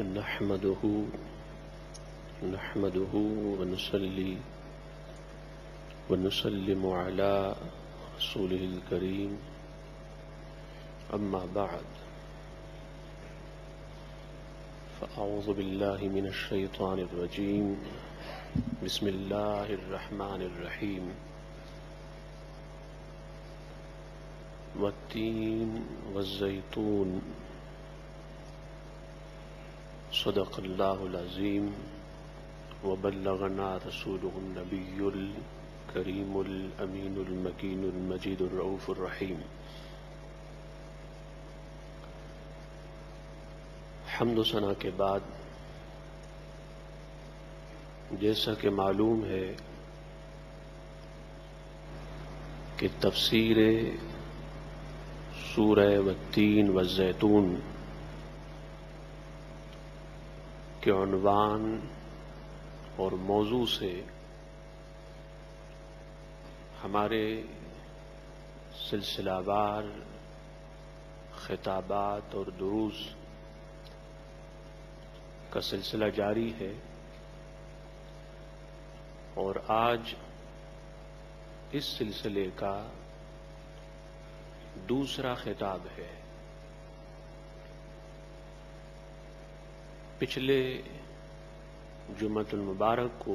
نحمده ونصلي ونسلم على رسوله الكريم أما بعد فأعوذ بالله من الشيطان الرجيم بسم الله الرحمن الرحيم والتين والزيتون صدق الله العظيم وبلغنا رسوله النبي الكريم الأمين المكين المجيد الرؤوف الرحيم. حمد و ثنا کے بعد جیسا کہ معلوم ہے کہ تفسیر سورہ والتین والزیتون کے عنوان اور موضوع سے ہمارے سلسلہ وار خطابات اور دروس کا سلسلہ جاری ہے، اور آج اس سلسلے کا دوسرا خطاب ہے۔ پچھلے جمعۃ المبارک کو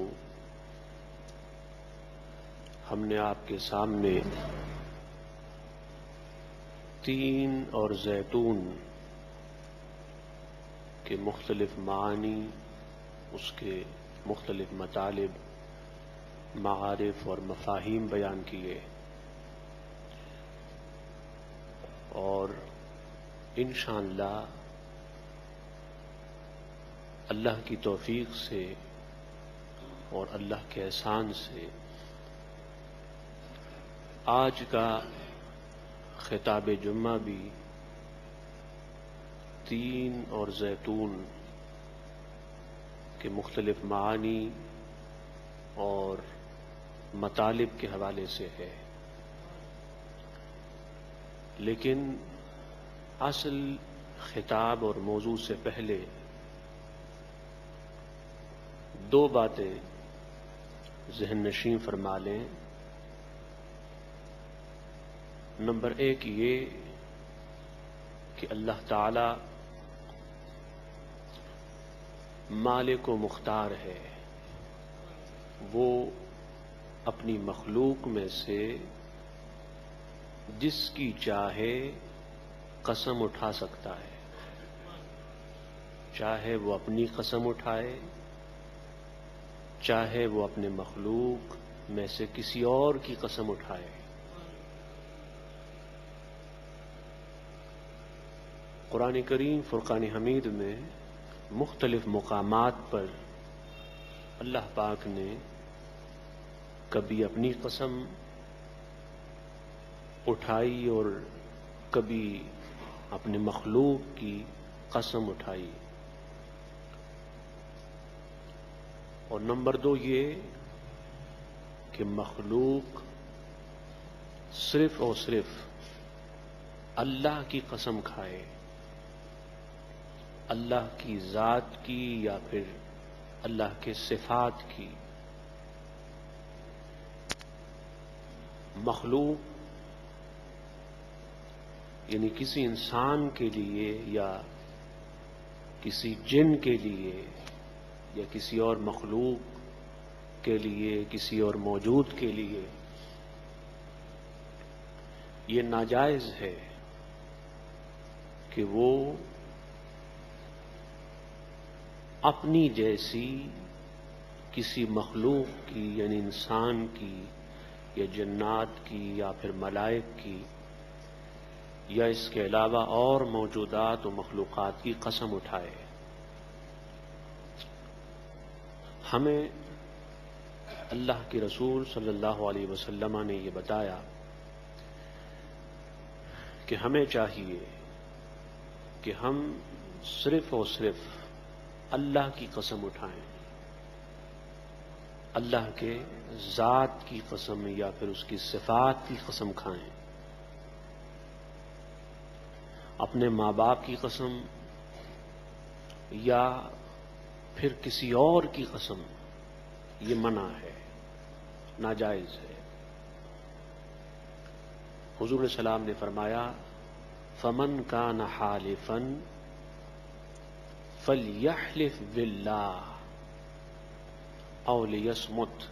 ہم نے آپ کے سامنے تین اور زیتون کے مختلف معانی، اس کے مختلف مطالب، معارف اور مفاہیم بیان کیے، اور انشاءاللہ اللہ کی توفیق سے اور اللہ کے احسان سے آج کا خطاب جمعہ بھی تین اور زیتون کے مختلف معانی اور مطالب کے حوالے سے ہے، لیکن اصل خطاب اور موضوع سے پہلے دو باتیں ذہن نشین فرما لیں۔ نمبر ایک یہ کہ اللہ تعالی مالک و مختار ہے، وہ اپنی مخلوق میں سے جس کی چاہے قسم اٹھا سکتا ہے، چاہے وہ اپنی قسم اٹھائے، چاہے وہ اپنے مخلوق میں سے کسی اور کی قسم اٹھائے۔ قرآن کریم فرقان حمید میں مختلف مقامات پر اللہ پاک نے کبھی اپنی قسم اٹھائی اور کبھی اپنے مخلوق کی قسم اٹھائی۔ اور نمبر دو یہ کہ مخلوق صرف اور صرف اللہ کی قسم کھائے، اللہ کی ذات کی یا پھر اللہ کے صفات کی۔ مخلوق یعنی کسی انسان کے لیے یا کسی جن کے لیے یا کسی اور مخلوق کے لیے، کسی اور موجود کے لیے یہ ناجائز ہے کہ وہ اپنی جیسی کسی مخلوق کی یعنی انسان کی یا جنات کی یا پھر ملائک کی یا اس کے علاوہ اور موجودات و مخلوقات کی قسم اٹھائے۔ ہمیں اللہ کے رسول صلی اللہ علیہ وسلم نے یہ بتایا کہ ہمیں چاہیے کہ ہم صرف اور صرف اللہ کی قسم اٹھائیں، اللہ کے ذات کی قسم یا پھر اس کی صفات کی قسم کھائیں، اپنے ماں باپ کی قسم یا پھر کسی اور کی قسم، یہ منع ہے، ناجائز ہے۔ حضور علیہ السلام نے فرمایا فمن کان حالفا فلیحلف باللہ او لیصمت،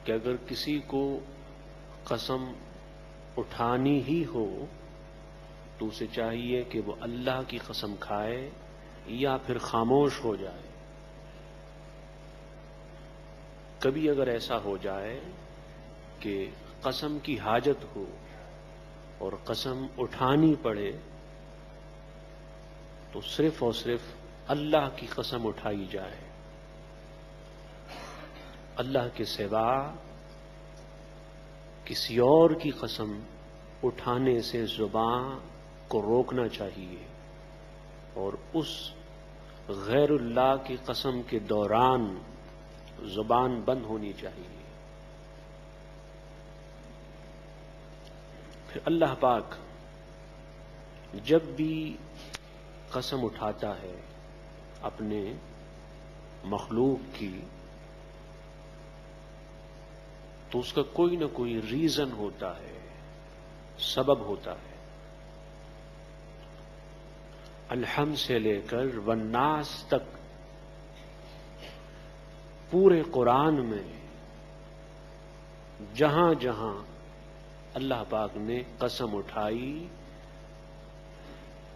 کہ اگر کسی کو قسم اٹھانی ہی ہو تو اسے چاہیے کہ وہ اللہ کی قسم کھائے یا پھر خاموش ہو جائے۔ کبھی اگر ایسا ہو جائے کہ قسم کی حاجت ہو اور قسم اٹھانی پڑے تو صرف اور صرف اللہ کی قسم اٹھائی جائے، اللہ کے سوا کسی اور کی قسم اٹھانے سے زبان کو روکنا چاہیے، اور اس غیر اللہ کی قسم کے دوران زبان بند ہونی چاہیے۔ پھر اللہ پاک جب بھی قسم اٹھاتا ہے اپنے مخلوق کی تو اس کا کوئی نہ کوئی ریزن ہوتا ہے، سبب ہوتا ہے۔ الحم سے لے کر والناس تک پورے قرآن میں جہاں جہاں اللہ پاک نے قسم اٹھائی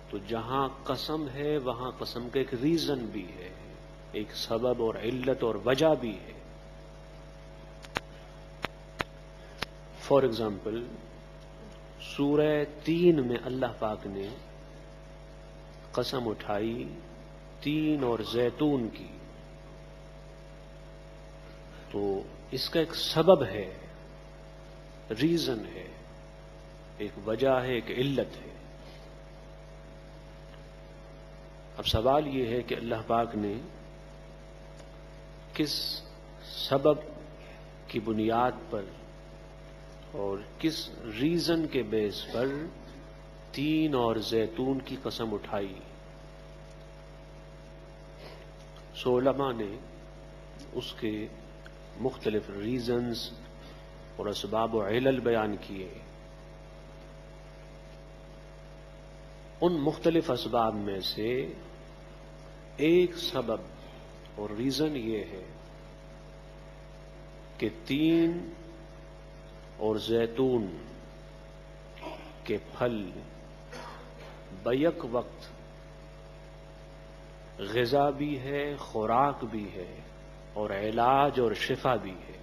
تو جہاں قسم ہے وہاں قسم کا ایک ریزن بھی ہے، ایک سبب اور علت اور وجہ بھی ہے۔ فار ایگزامپل سورہ 3 میں اللہ پاک نے قسم اٹھائی تین اور زیتون کی، تو اس کا ایک سبب ہے، ریزن ہے، ایک وجہ ہے، ایک علت ہے۔ اب سوال یہ ہے کہ اللہ پاک نے کس سبب کی بنیاد پر اور کس ریزن کے بیس پر تین اور زیتون کی قسم اٹھائی؟ علماء نے اس کے مختلف ریزنز اور اسباب و علل بیان کیے۔ ان مختلف اسباب میں سے ایک سبب اور ریزن یہ ہے کہ تین اور زیتون کے پھل بیک وقت غذا بھی ہے، خوراک بھی ہے، اور علاج اور شفا بھی ہے۔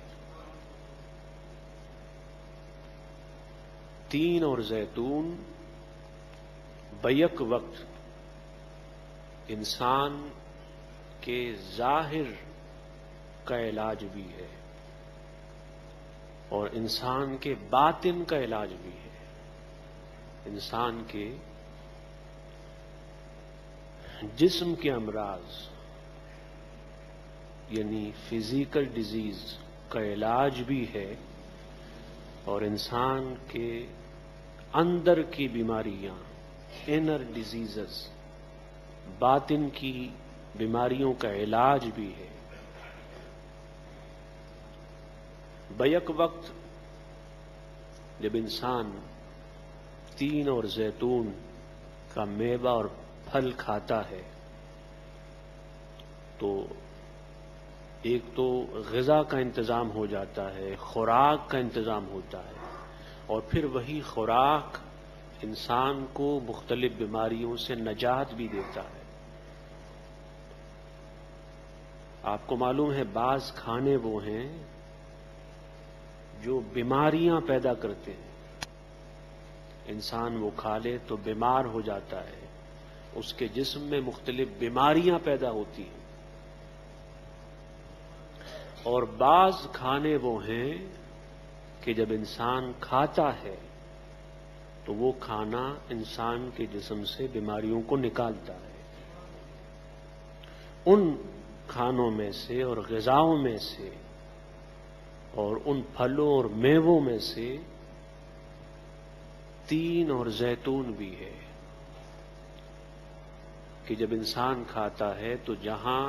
تین اور زیتون بیک وقت انسان کے ظاہر کا علاج بھی ہے اور انسان کے باطن کا علاج بھی ہے۔ انسان کے جسم کے امراض یعنی فزیکل ڈیزیز کا علاج بھی ہے، اور انسان کے اندر کی بیماریاں، انر ڈیزیزز، باطن کی بیماریوں کا علاج بھی ہے۔ بیک وقت جب انسان تین اور زیتون کا میوہ اور پھل کھاتا ہے تو ایک تو غذا کا انتظام ہو جاتا ہے، خوراک کا انتظام ہوتا ہے، اور پھر وہی خوراک انسان کو مختلف بیماریوں سے نجات بھی دیتا ہے۔ آپ کو معلوم ہے بعض کھانے وہ ہیں جو بیماریاں پیدا کرتے ہیں، انسان وہ کھا لے تو بیمار ہو جاتا ہے، اس کے جسم میں مختلف بیماریاں پیدا ہوتی ہیں، اور بعض کھانے وہ ہیں کہ جب انسان کھاتا ہے تو وہ کھانا انسان کے جسم سے بیماریوں کو نکالتا ہے۔ ان کھانوں میں سے اور غذاؤں میں سے اور ان پھلوں اور میووں میں سے تین اور زیتون بھی ہے۔ کہ جب انسان کھاتا ہے تو جہاں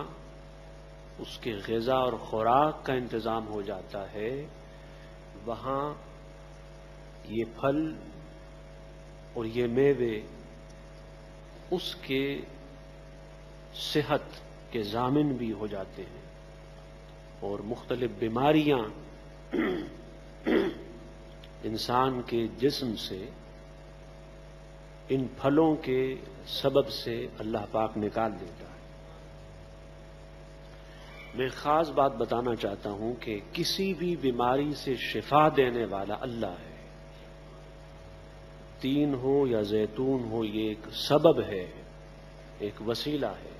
اس کے غذا اور خوراک کا انتظام ہو جاتا ہے وہاں یہ پھل اور یہ میوے اس کے صحت کے ضامن بھی ہو جاتے ہیں، اور مختلف بیماریاں انسان کے جسم سے ان پھلوں کے سبب سے اللہ پاک نکال دیتا ہے۔ میں خاص بات بتانا چاہتا ہوں کہ کسی بھی بیماری سے شفا دینے والا اللہ ہے۔ تین ہو یا زیتون ہو، یہ ایک سبب ہے، ایک وسیلہ ہے۔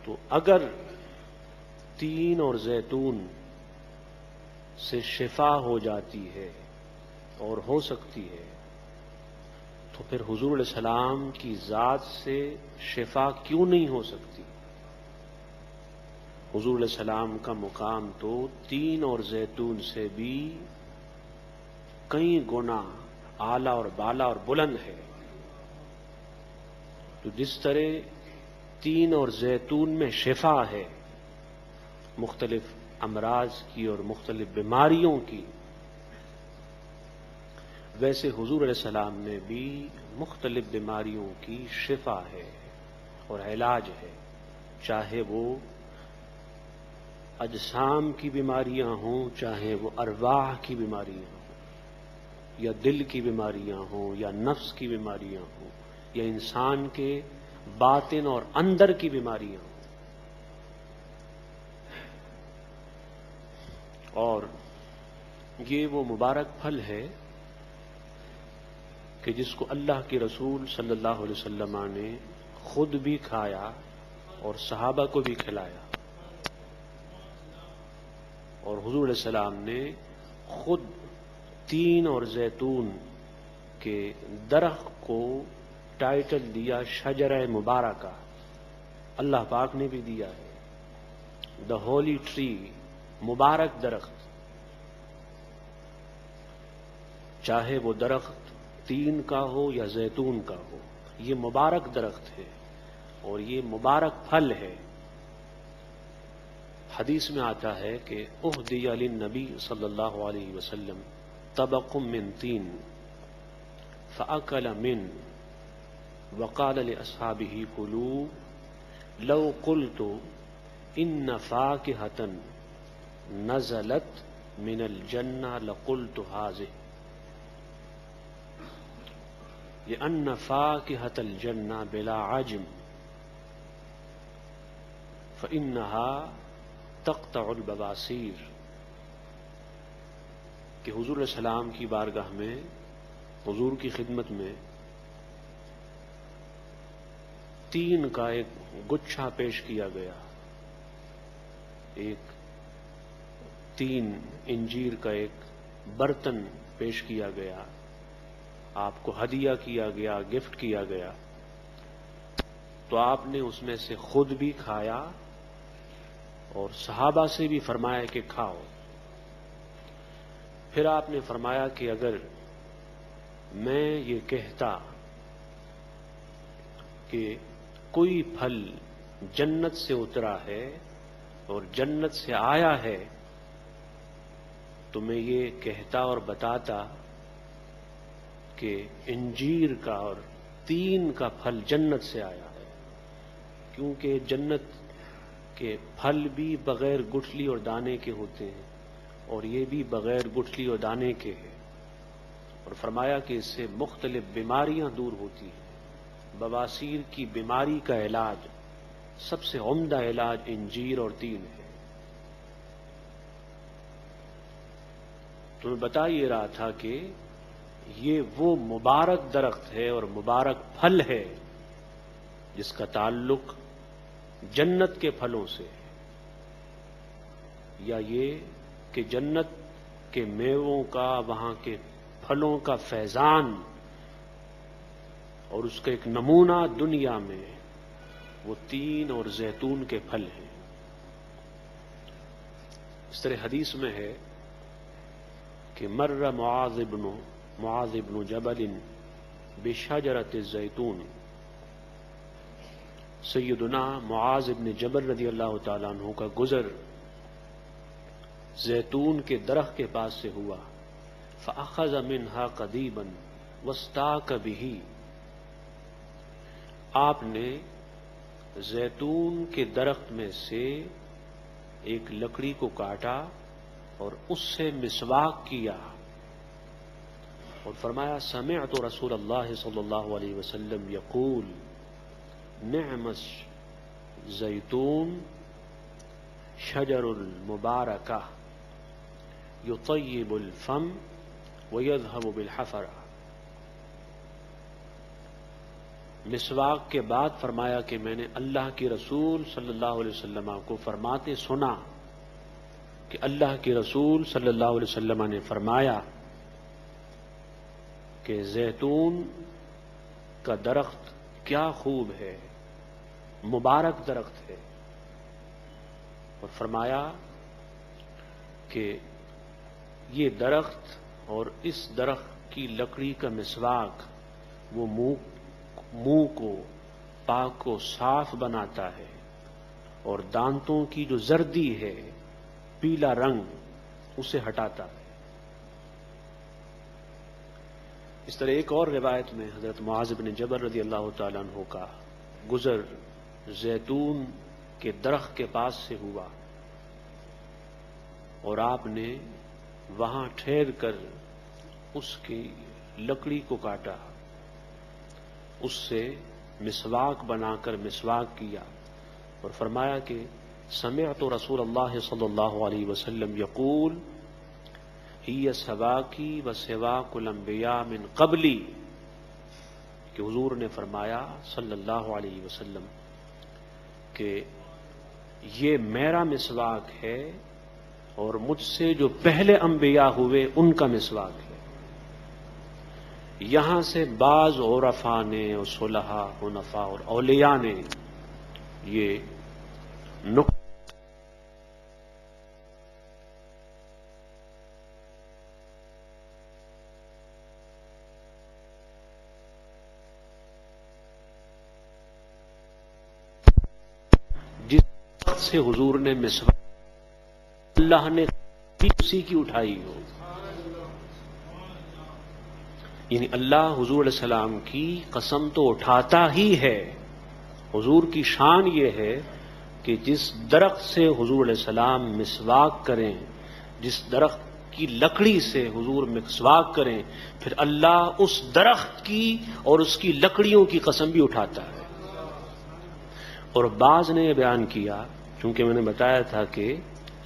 تو اگر تین اور زیتون سے شفا ہو جاتی ہے اور ہو سکتی ہے تو پھر حضور علیہ السلام کی ذات سے شفا کیوں نہیں ہو سکتی؟ حضور علیہ السلام کا مقام تو تین اور زیتون سے بھی کئی گنا اعلیٰ اور بالا اور بلند ہے۔ تو جس طرح تین اور زیتون میں شفا ہے مختلف امراض کی اور مختلف بیماریوں کی، ویسے حضور علیہ السلام میں بھی مختلف بیماریوں کی شفا ہے اور علاج ہے، چاہے وہ اجسام کی بیماریاں ہوں، چاہے وہ ارواح کی بیماریاں ہوں، یا دل کی بیماریاں ہوں، یا نفس کی بیماریاں ہوں، یا انسان کے باطن اور اندر کی بیماریاں ہوں۔ اور یہ وہ مبارک پھل ہے کہ جس کو اللہ کے رسول صلی اللہ علیہ وسلم نے خود بھی کھایا اور صحابہ کو بھی کھلایا، اور حضور علیہ السلام نے خود تین اور زیتون کے درخت کو ٹائٹل دیا شجرہ مبارکہ، اللہ پاک نے بھی دیا ہے، دا ہولی ٹری، مبارک درخت۔ چاہے وہ درخت تین کا ہو یا زیتون کا ہو، یہ مبارک درخت ہے اور یہ مبارک پھل ہے۔ حدیث میں آتا ہے کہ اہدی للنبی صلی اللہ علیہ وسلم طبق من تین فأکل من وقال لأصحابہ کلوا لو قلت ان فاکہۃ نزلت من الجنہ لقلت ہذہ لأن فاکہۃ الجنہ بلا عجم فإنها تقطع البواسیر، کہ حضور علیہ السلام کی بارگاہ میں، حضور کی خدمت میں تین کا ایک گچھا پیش کیا گیا، ایک تین انجیر کا ایک برتن پیش کیا گیا، آپ کو ہدیہ کیا گیا، گفٹ کیا گیا، تو آپ نے اس میں سے خود بھی کھایا اور صحابہ سے بھی فرمایا کہ کھاؤ۔ پھر آپ نے فرمایا کہ اگر میں یہ کہتا کہ کوئی پھل جنت سے اترا ہے اور جنت سے آیا ہے تو میں یہ کہتا اور بتاتا کہ انجیر کا اور تین کا پھل جنت سے آیا ہے، کیونکہ جنت کے پھل بھی بغیر گٹھلی اور دانے کے ہوتے ہیں اور یہ بھی بغیر گٹھلی اور دانے کے ہیں، اور فرمایا کہ اس سے مختلف بیماریاں دور ہوتی ہیں۔ بواسیر کی بیماری کا علاج، سب سے عمدہ علاج انجیر اور تین ہے۔ تو میں بتا یہ رہا تھا کہ یہ وہ مبارک درخت ہے اور مبارک پھل ہے جس کا تعلق جنت کے پھلوں سے ہے، یا یہ کہ جنت کے میووں کا، وہاں کے پھلوں کا فیضان اور اس کا ایک نمونہ دنیا میں وہ تین اور زیتون کے پھل ہیں۔ اس طرح حدیث میں ہے کہ مر معاذ بن جبل بشجرۃ الزیتون سیدنا معاذ بن جبل رضی اللہ تعالیٰ عنہ کا گزر زیتون کے درخت کے پاس سے ہوا، فأخذ منها قدیبا واستاک به، آپ نے زیتون کے درخت میں سے ایک لکڑی کو کاٹا اور اس سے مسواک کیا اور فرمایا سمعت رسول اللہ صلی اللہ علیہ وسلم یقول نعم الزیتون شجر المبارکہ یطیب الفم ویذهب بالحفرہ۔ مسواک کے بعد فرمایا کہ میں نے اللہ کے رسول صلی اللہ علیہ وسلم کو فرماتے سنا کہ اللہ کے رسول صلی اللہ علیہ وسلم نے فرمایا کہ زیتون کا درخت کیا خوب ہے، مبارک درخت ہے، اور فرمایا کہ یہ درخت اور اس درخت کی لکڑی کا مسواک وہ منہ کو پاک و صاف بناتا ہے اور دانتوں کی جو زردی ہے، پیلا رنگ، اسے ہٹاتا ہے۔ اس طرح ایک اور روایت میں حضرت معاذ بن جبل رضی اللہ تعالیٰ عنہ کا گزر زیتون کے درخت کے پاس سے ہوا اور آپ نے وہاں ٹھہر کر اس کی لکڑی کو کاٹا، اس سے مسواک بنا کر مسواک کیا اور فرمایا کہ سمعت رسول اللہ صلی اللہ علیہ وسلم یقول ہی سواکی و سواک الانبیاء من قبلی، کہ حضور نے فرمایا صلی اللہ علیہ وسلم کہ یہ میرا مسواک ہے اور مجھ سے جو پہلے انبیاء ہوئے ان کا مسواک ہے۔ یہاں سے بعض عرفاء نے اور صلحاء حنفاء اور اولیاء نے یہ نقطہ جس وقت سے حضور نے مسواک اللہ نے اسی کی اٹھائی ہو، یعنی اللہ حضور علیہ السلام کی قسم تو اٹھاتا ہی ہے۔ حضور کی شان یہ ہے کہ جس درخت سے حضور علیہ السلام مسواک کریں، جس درخت کی لکڑی سے حضور مسواک کریں، پھر اللہ اس درخت کی اور اس کی لکڑیوں کی قسم بھی اٹھاتا ہے۔ اور بعض نے یہ بیان کیا، چونکہ میں نے بتایا تھا کہ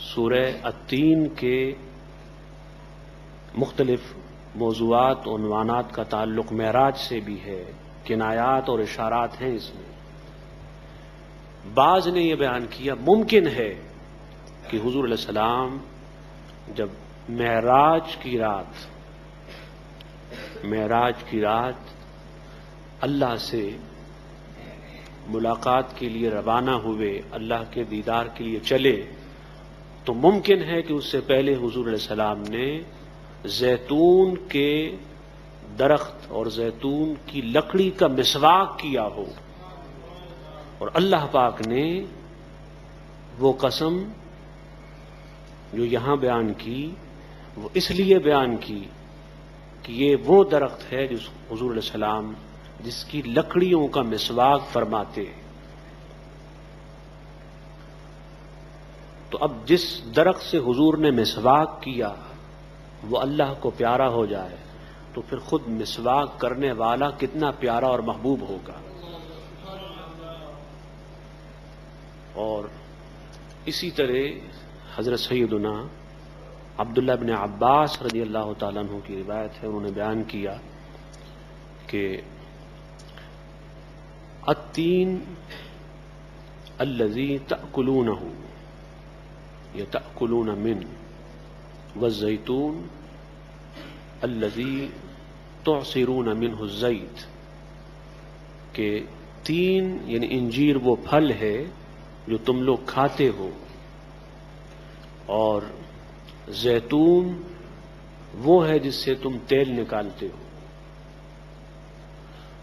سورہ التین کے مختلف موضوعات اور عنوانات کا تعلق معراج سے بھی ہے، کنایات اور اشارات ہیں اس میں۔ بعض نے یہ بیان کیا ممکن ہے کہ حضور علیہ السلام جب معراج کی رات اللہ سے ملاقات کے لیے روانہ ہوئے، اللہ کے دیدار کے لیے چلے، تو ممکن ہے کہ اس سے پہلے حضور علیہ السلام نے زیتون کے درخت اور زیتون کی لکڑی کا مسواک کیا ہو، اور اللہ پاک نے وہ قسم جو یہاں بیان کی وہ اس لیے بیان کی کہ یہ وہ درخت ہے جس حضور علیہ السلام جس کی لکڑیوں کا مسواک فرماتے۔ تو اب جس درخت سے حضور نے مسواک کیا وہ اللہ کو پیارا ہو جائے تو پھر خود مسواک کرنے والا کتنا پیارا اور محبوب ہوگا۔ اور اسی طرح حضرت سیدنا عبداللہ بن عباس رضی اللہ تعالیٰ عنہ کی روایت ہے، انہوں نے بیان کیا کہ التین الذی تأکلونہ یا تأکلون من والزیتون الذی تعصرون منہ الزیت، کہ تین یعنی انجیر وہ پھل ہے جو تم لوگ کھاتے ہو، اور زیتون وہ ہے جس سے تم تیل نکالتے ہو۔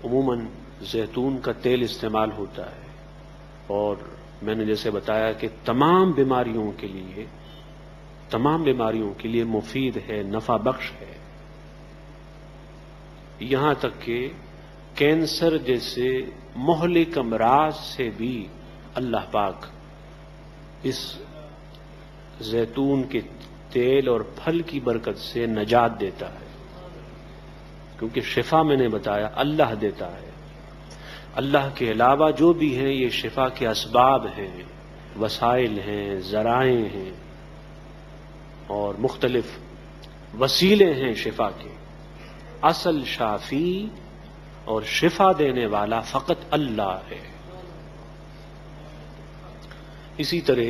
عموماً زیتون کا تیل استعمال ہوتا ہے، اور میں نے جیسے بتایا کہ تمام بیماریوں کے لیے مفید ہے، نفع بخش ہے، یہاں تک کہ کینسر جیسے مہلک امراض سے بھی اللہ پاک اس زیتون کے تیل اور پھل کی برکت سے نجات دیتا ہے، کیونکہ شفا میں نے بتایا اللہ دیتا ہے۔ اللہ کے علاوہ جو بھی ہیں یہ شفا کے اسباب ہیں، وسائل ہیں، ذرائع ہیں اور مختلف وسیلے ہیں شفا کے۔ اصل شافی اور شفا دینے والا فقط اللہ ہے۔ اسی طرح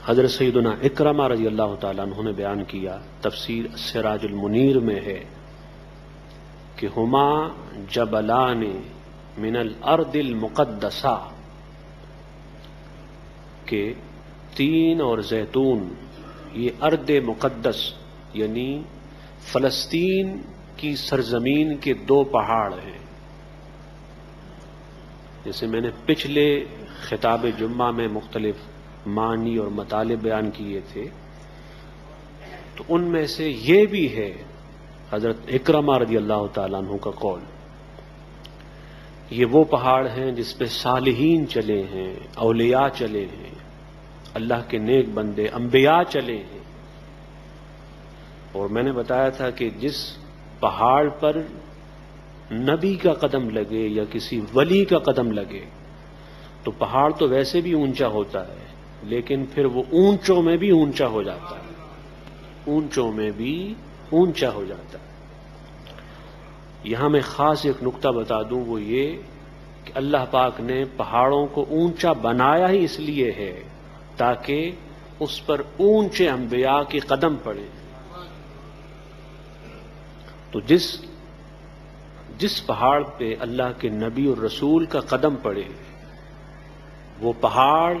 حضرت سیدنا اکرمہ رضی اللہ تعالیٰ عنہ نے بیان کیا، تفسیر سراج المنیر میں ہے کہ ہما جبلان من الارض المقدسہ، کہ تین اور زیتون یہ ارض مقدس یعنی فلسطین کی سرزمین کے دو پہاڑ ہیں۔ جیسے میں نے پچھلے خطاب جمعہ میں مختلف معنی اور مطالب بیان کیے تھے، تو ان میں سے یہ بھی ہے حضرت اکرمہ رضی اللہ تعالیٰ عنہ کا قول۔ یہ وہ پہاڑ ہیں جس پہ صالحین چلے ہیں، اولیاء چلے ہیں، اللہ کے نیک بندے انبیاء چلے ہیں۔ اور میں نے بتایا تھا کہ جس پہاڑ پر نبی کا قدم لگے یا کسی ولی کا قدم لگے تو پہاڑ تو ویسے بھی اونچا ہوتا ہے، لیکن پھر وہ اونچوں میں بھی اونچا ہو جاتا ہے، اونچوں میں بھی اونچا ہو جاتا ہے۔ یہاں میں خاص ایک نقطہ بتا دوں، وہ یہ کہ اللہ پاک نے پہاڑوں کو اونچا بنایا ہی اس لیے ہے تاکہ اس پر اونچے انبیاء کے قدم پڑے۔ تو جس پہاڑ پہ اللہ کے نبی اور رسول کا قدم پڑے، وہ پہاڑ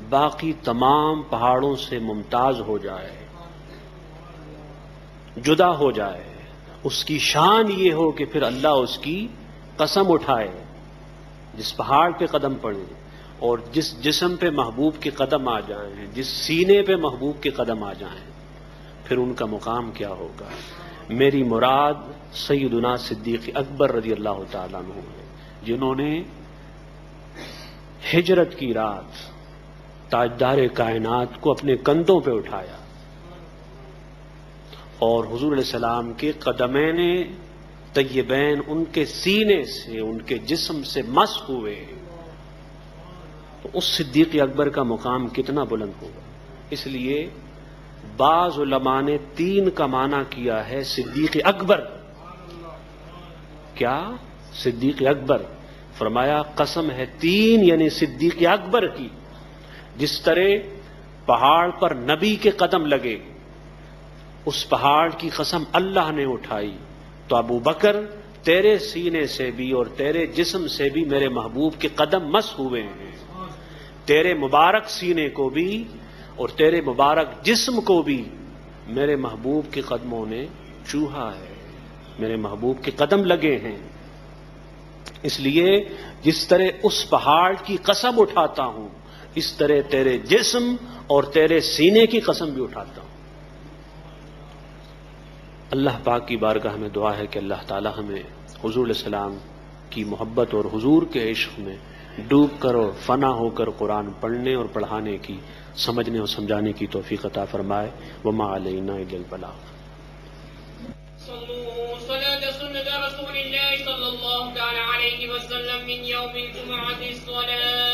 باقی تمام پہاڑوں سے ممتاز ہو جائے، جدا ہو جائے، اس کی شان یہ ہو کہ پھر اللہ اس کی قسم اٹھائے۔ جس پہاڑ پہ قدم پڑے اور جس جسم پہ محبوب کے قدم آ جائیں، جس سینے پہ محبوب کے قدم آ جائیں، پھر ان کا مقام کیا ہوگا۔ میری مراد سیدنا صدیق اکبر رضی اللہ تعالیٰ عنہ ہے، جنہوں نے ہجرت کی رات تاجدار کائنات کو اپنے کندھوں پہ اٹھایا اور حضور علیہ السلام کے قدمین طیبین ان کے سینے سے، ان کے جسم سے مس ہوئے، تو اس صدیق اکبر کا مقام کتنا بلند ہوگا۔ اس لیے بعض علماء نے 3 کا معنی کیا ہے صدیق اکبر۔ کیا؟ صدیق اکبر۔ فرمایا قسم ہے 3 یعنی صدیق اکبر کی، جس طرح پہاڑ پر نبی کے قدم لگے، اس پہاڑ کی قسم اللہ نے اٹھائی، تو ابو بکر تیرے سینے سے بھی اور تیرے جسم سے بھی میرے محبوب کے قدم مس ہوئے ہیں، تیرے مبارک سینے کو بھی اور تیرے مبارک جسم کو بھی میرے محبوب کے قدموں نے چوہا ہے، میرے محبوب کے قدم لگے ہیں۔ اس لیے جس طرح اس پہاڑ کی قسم اٹھاتا ہوں، اس طرح تیرے جسم اور تیرے سینے کی قسم بھی اٹھاتا ہوں۔ اللہ پاک کی بارگاہ میں دعا ہے کہ اللہ تعالی ہمیں حضور علیہ السلام کی محبت اور حضور کے عشق میں ڈوب کر اور فنا ہو کر قرآن پڑھنے اور پڑھانے کی، سمجھنے اور سمجھانے کی توفیق عطا فرمائے۔ وما علینا الا البلاغ۔ صلاة سنة رسول الله صلى الله عليه وسلم من يوم الجمعة الصلاة